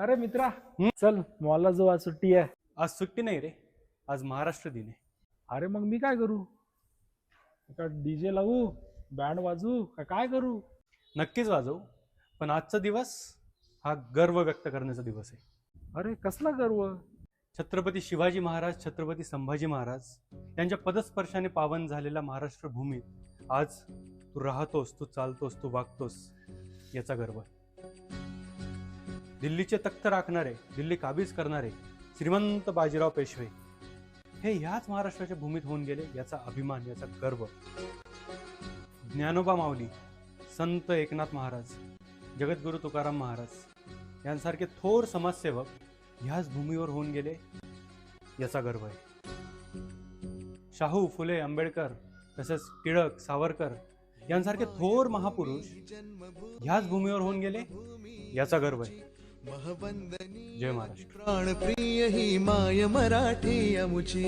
अरे मित्रा, चल मॉलला जाऊ, आज सुट्टी आहे. आज सुट्टी नाही रे, आज महाराष्ट्र दिन आहे. अरे मग मी काय करू? का डीजे लावू, बँड वाजवू, का काय करू? नक्कीच वाजवू, पण आजचा दिवस हा गर्व व्यक्त करण्याचा दिवस आहे. अरे कसला गर्व? छत्रपती शिवाजी महाराज, छत्रपती संभाजी महाराज यांच्या पदस्पर्शाने पावन झालेल्या महाराष्ट्र भूमीत आज तू राहतोस, तू चालतोस, तू वागतोस, याचा गर्व आहे. दिल्लीचे तख्त राखणारे, दिल्ली काबीज करणारे श्रीमंत बाजीराव पेशवे हे ह्याच महाराष्ट्राच्या भूमीत होऊन गेले, याचा अभिमान, याचा गर्व. ज्ञानोबा माऊली, संत एकनाथ महाराज, जगद्गुरु तुकाराम महाराज यांसारखे थोर समाजसेवक ह्याच भूमीवर होऊन गेले, याचा गर्व आहे. शाहू फुले, आंबेडकर, तसेच टिळक, सावरकर यांसारखे थोर महापुरुष ह्याच भूमीवर होऊन गेले, याचा गर्व आहे. जय महाराष्ट्र. प्राणप्रिय ही माय मराठी अमुची.